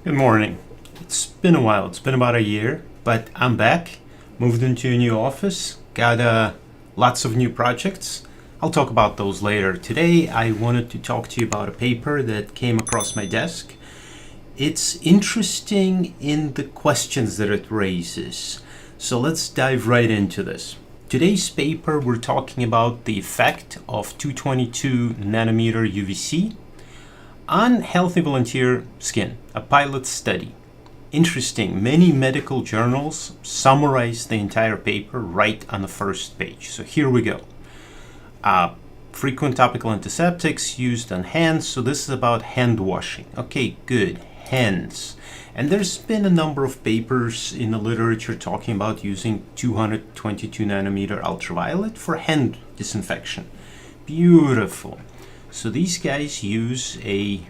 Good morning. It's been a while. It's been about a year, but I'm back. Moved into a new office. Got lots of new projects. I'll talk about those later. Today, I wanted to talk to you about a paper that came across my desk. It's interesting in the questions that it raises. So let's dive right into this. Today's paper, we're talking about the effect of 222 nanometer UVC on healthy volunteer skin, a pilot study. Interesting, many medical journals summarize the entire paper right on the first page. So here we go. Frequent topical antiseptics used on hands. So this is about hand washing. Okay, good, hands. And there's been a number of papers in the literature talking about using 222 nanometer ultraviolet for hand disinfection. Beautiful. So these guys use a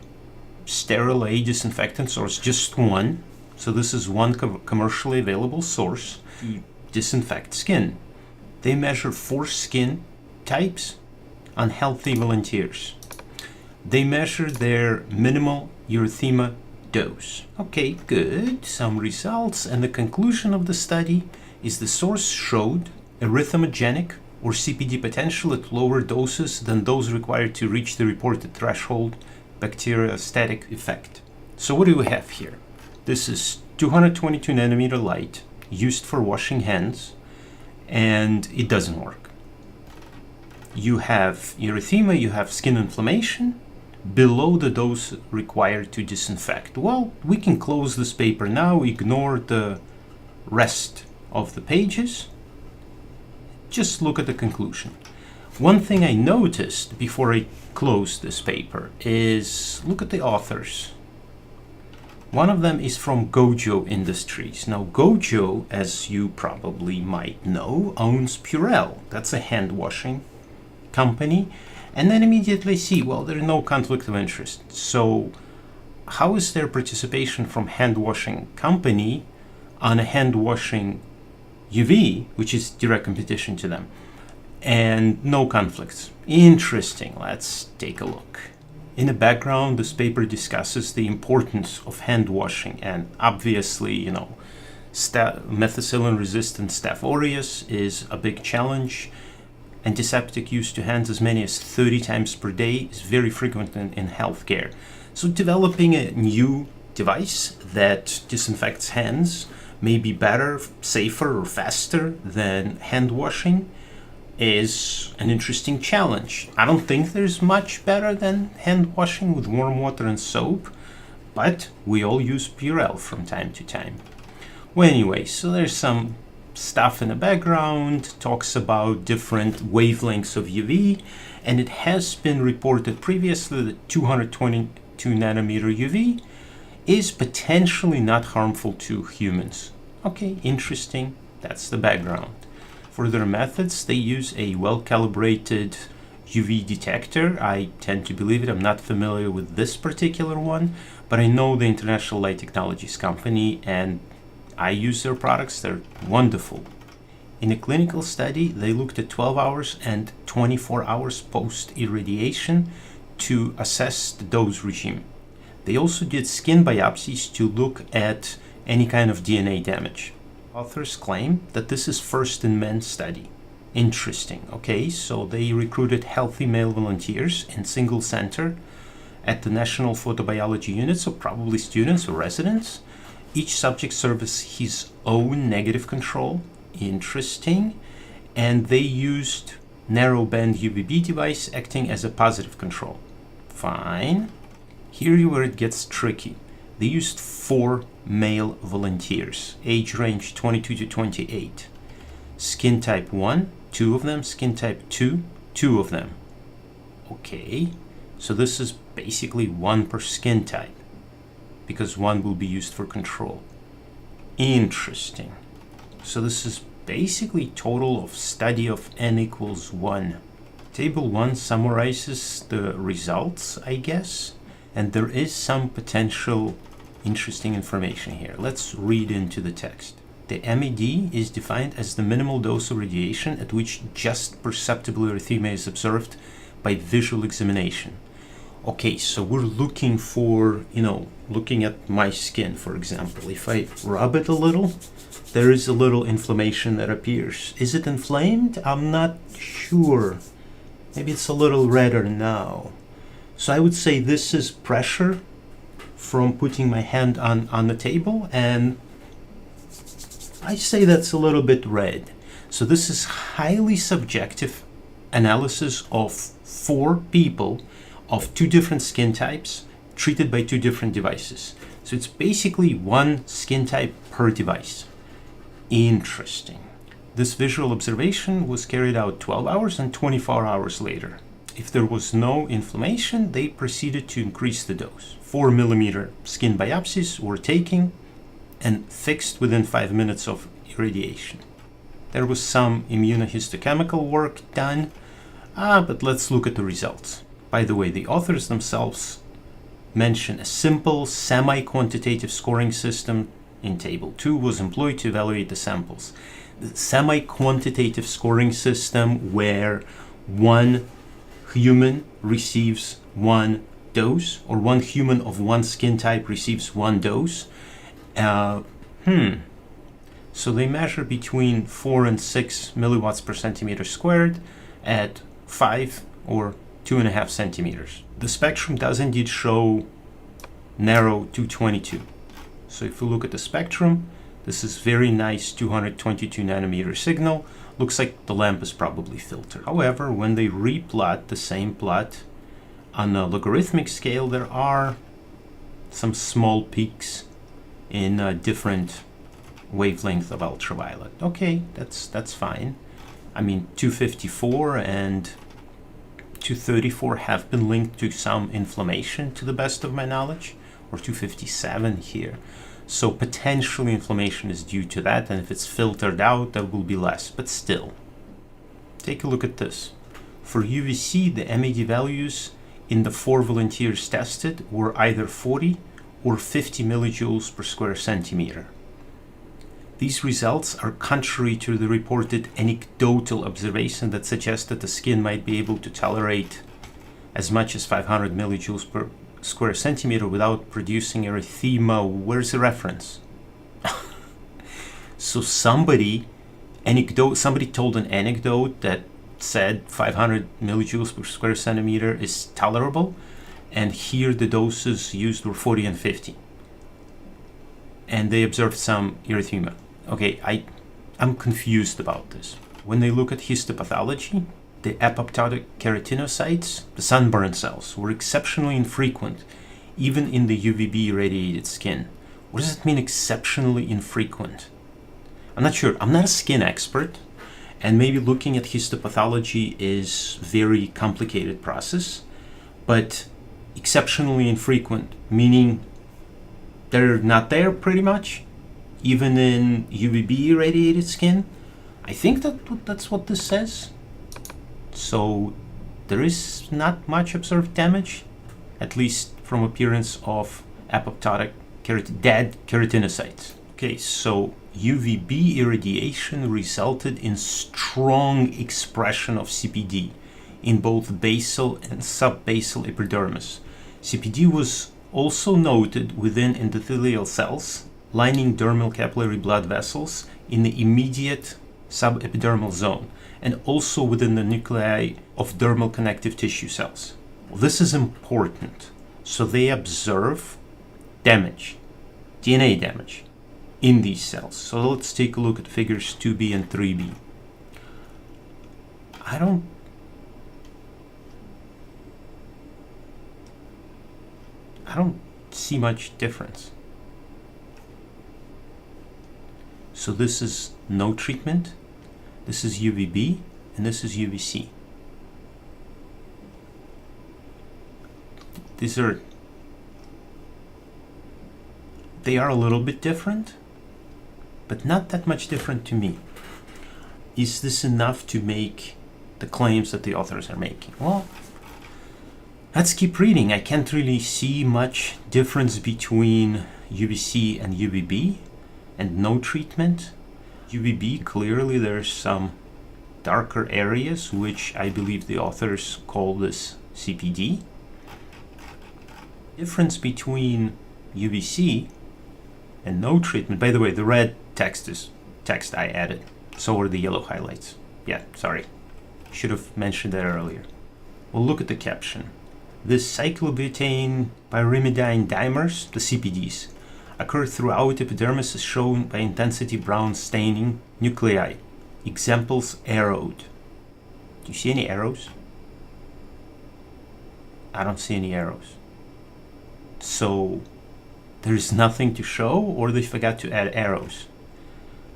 sterile A disinfectant source, just one. So this is one commercially available source to disinfect skin. They measure 4 skin types on healthy volunteers. They measure their minimal erythema dose. Okay, good, some results. And the conclusion of the study is the source showed erythemogenic or CPD potential at lower doses than those required to reach the reported threshold bacteriostatic effect. So what do we have here? This is 222 nanometer light used for washing hands, and it doesn't work. You have erythema, you have skin inflammation below the dose required to disinfect. Well, we can close this paper now, ignore the rest of the pages. Just look at the conclusion. One thing I noticed before I closed this paper is look at the authors. One of them is from Gojo Industries. Now Gojo, as you probably might know, owns Purell. That's a hand washing company. And then immediately see, well, there's no conflict of interest. So how is their participation from hand washing company on a hand washing UV, which is direct competition to them, and no conflicts? Interesting. Let's take a look. In the background, this paper discusses the importance of hand washing, and obviously, methicillin-resistant Staph aureus is a big challenge. Antiseptic use to hands as many as 30 times per day is very frequent in healthcare. So developing a new device that disinfects hands may be better, safer, or faster than hand washing is an interesting challenge. I don't think there's much better than hand washing with warm water and soap, but we all use Purell from time to time. Well, anyway, so there's some stuff in the background, talks about different wavelengths of UV, and it has been reported previously that 222 nanometer UV is potentially not harmful to humans. Okay, interesting. That's the background. For their methods, they use a well-calibrated UV detector. I tend to believe it. I'm not familiar with this particular one, but I know the International Light Technologies company, and I use their products. They're wonderful. In a clinical study, they looked at 12 hours and 24 hours post-irradiation to assess the dose regime. They also did skin biopsies to look at any kind of DNA damage. Authors claim that this is first in men study. Interesting. Okay, so they recruited healthy male volunteers in single center at the National Photobiology Unit, so probably students or residents. Each subject served as his own negative control. Interesting. And they used narrow band UVB device acting as a positive control. Fine. Here where it gets tricky. They used 4 male volunteers, age range 22 to 28. Skin type 1, 2 of them. Skin type 2, 2 of them. Okay, so this is basically 1 per skin type, because 1 will be used for control. Interesting. So this is basically total of study of n equals 1. Table 1 summarizes the results, I guess, and there is some potential interesting information here. Let's read into the text. The MED is defined as the minimal dose of radiation at which just perceptible erythema is observed by visual examination. Okay, so we're looking for, looking at my skin, for example. If I rub it a little, there is a little inflammation that appears. Is it inflamed? I'm not sure. Maybe it's a little redder now. So I would say this is pressure from putting my hand on the table, and I say that's a little bit red. So this is highly subjective analysis of 4 people of 2 different skin types treated by 2 different devices. So it's basically 1 skin type per device. Interesting. This visual observation was carried out 12 hours and 24 hours later. If there was no inflammation, they proceeded to increase the dose. 4 millimeter skin biopsies were taken and fixed within 5 minutes of irradiation. There was some immunohistochemical work done, but let's look at the results. By the way, the authors themselves mention a simple semi-quantitative scoring system in Table 2 was employed to evaluate the samples. The semi-quantitative scoring system where 1 human receives 1 dose, or 1 human of 1 skin type receives 1 dose. So they measure between 4 and 6 milliwatts per centimeter squared at 5 or 2.5 centimeters. The spectrum does indeed show narrow 222. So if we look at the spectrum, this is very nice 222 nanometer signal. Looks like the lamp is probably filtered. However, when they replot the same plot on a logarithmic scale, there are some small peaks in different wavelength of ultraviolet. Okay, that's fine. I mean, 254 and 234 have been linked to some inflammation to the best of my knowledge, or 257 here. So potentially inflammation is due to that, and if it's filtered out, there will be less, but still. Take a look at this. For UVC, the MAD values in the 4 volunteers tested were either 40 or 50 millijoules per square centimeter. These results are contrary to the reported anecdotal observation that suggests that the skin might be able to tolerate as much as 500 millijoules per square centimeter without producing erythema. Where's the reference? So somebody told an anecdote that said 500 millijoules per square centimeter is tolerable, and here the doses used were 40 and 50. And they observed some erythema. Okay, I'm confused about this. When they look at histopathology, the apoptotic keratinocytes, the sunburn cells, were exceptionally infrequent, even in the UVB irradiated skin. What does it mean, exceptionally infrequent? I'm not sure. I'm not a skin expert, and maybe looking at histopathology is a very complicated process, but exceptionally infrequent, meaning they're not there pretty much, even in UVB irradiated skin. I think that's what this says. So there is not much observed damage, at least from appearance of apoptotic dead keratinocytes. Okay, so UVB irradiation resulted in strong expression of CPD in both basal and subbasal epidermis. CPD was also noted within endothelial cells lining dermal capillary blood vessels in the immediate subepidermal zone, and also within the nuclei of dermal connective tissue cells. Well, this is important. So they observe damage, DNA damage, in these cells. So let's take a look at figures 2b and 3b. I don't see much difference. So this is no treatment, this is UVB, and this is UVC. They are a little bit different, but not that much different to me. Is this enough to make the claims that the authors are making? Well, let's keep reading. I can't really see much difference between UVC and UVB, and no treatment. UVB, clearly there's some darker areas, which I believe the authors call this CPD. difference between UVC and no treatment. By the way, the red text is text I added. So are the yellow highlights. Yeah, sorry. Should have mentioned that earlier. Well, look at the caption. The cyclobutane pyrimidine dimers, the CPDs, occur throughout epidermis as shown by intensity brown staining nuclei. Examples arrowed. Do you see any arrows? I don't see any arrows. So there's nothing to show, or they forgot to add arrows.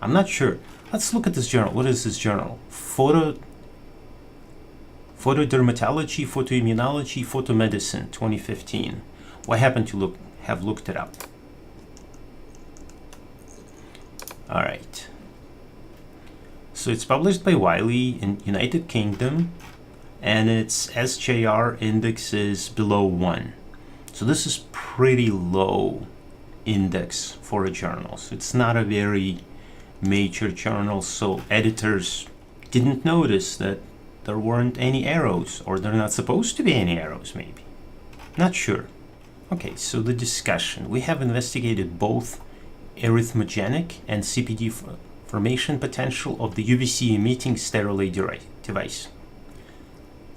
I'm not sure. Let's look at this journal. What is this journal? Photodermatology, Photoimmunology, Photomedicine, 2015. Well, I happen to have looked it up. All right. So it's published by Wiley in United Kingdom, and its SJR index is below 1. So this is pretty low index for a journal. So it's not a very major journal, so editors didn't notice that there weren't any arrows, or there are not supposed to be any arrows, maybe. Not sure. Okay, so the discussion. We have investigated both arrhythmogenic and CPD formation potential of the UVC emitting steroid device.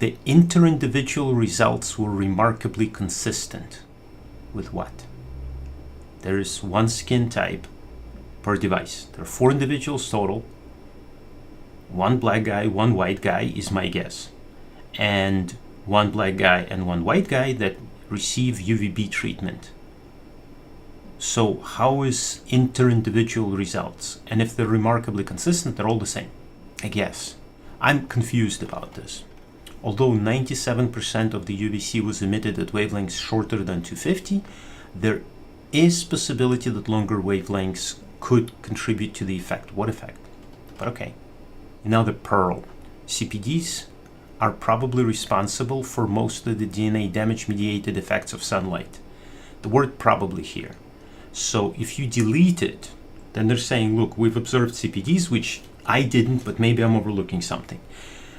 The inter-individual results were remarkably consistent. With what? There is one skin type per device. There are 4 individuals total. 1 black guy, 1 white guy is my guess. And 1 black guy and 1 white guy that receive UVB treatment. So how is inter-individual results? And if they're remarkably consistent, they're all the same, I guess. I'm confused about this. Although 97% of the UVC was emitted at wavelengths shorter than 250, there is possibility that longer wavelengths could contribute to the effect. What effect? But okay. Now the pearl. CPDs are probably responsible for most of the DNA damage-mediated effects of sunlight. The word probably here. So if you delete it, then they're saying, look, we've observed CPDs, which I didn't, but maybe I'm overlooking something.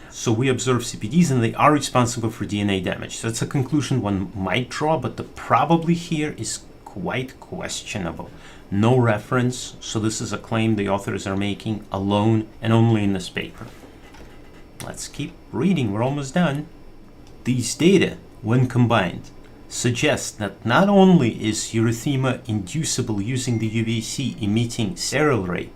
So we observe CPDs and they are responsible for DNA damage. So that's a conclusion one might draw, but the probably here is quite questionable. No reference, so this is a claim the authors are making alone and only in this paper. Let's keep reading, we're almost done. These data, when combined, suggest that not only is erythema inducible using the UVC emitting sterile ray,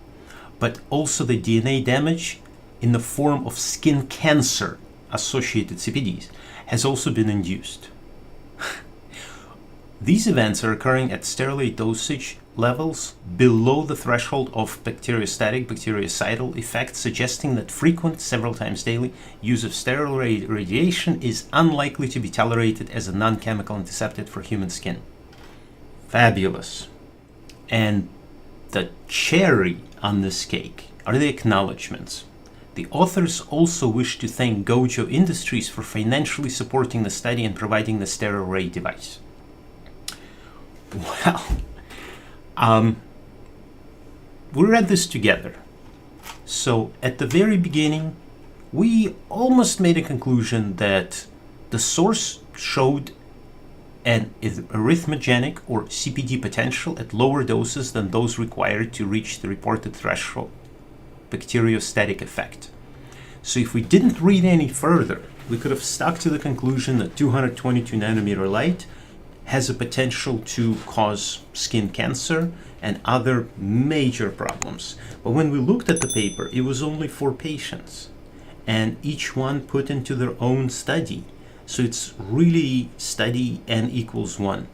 but also the DNA damage in the form of skin cancer associated CPDs has also been induced. These events are occurring at steroid dosage levels below the threshold of bacteriostatic, bactericidal effect, suggesting that frequent, several times daily, use of sterile radiation is unlikely to be tolerated as a non-chemical antiseptic for human skin. Fabulous. And the cherry on this cake are the acknowledgments. The authors also wish to thank Gojo Industries for financially supporting the study and providing the sterile ray device. Well, we read this together. So at the very beginning, we almost made a conclusion that the source showed an arrhythmogenic or CPD potential at lower doses than those required to reach the reported threshold bacteriostatic effect. So if we didn't read any further, we could have stuck to the conclusion that 222 nanometer light has a potential to cause skin cancer and other major problems. But when we looked at the paper, it was only 4 patients, and each one put into their own study. So it's really study n equals 1.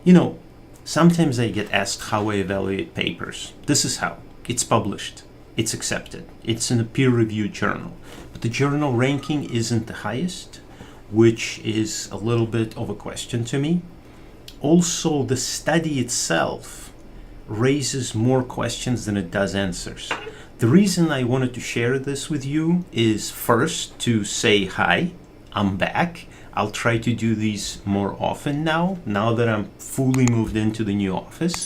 You know, sometimes I get asked how I evaluate papers. This is how. It's published. It's accepted. It's in a peer-reviewed journal. But the journal ranking isn't the highest, which is a little bit of a question to me. Also, the study itself raises more questions than it does answers. The reason I wanted to share this with you is first to say hi, I'm back. I'll try to do these more often now that I'm fully moved into the new office.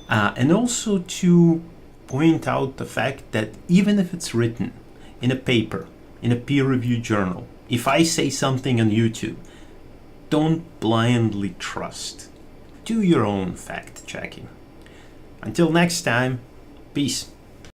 And also to point out the fact that even if it's written in a paper, in a peer-reviewed journal, if I say something on YouTube don't blindly trust. Do your own fact checking. Until next time, peace.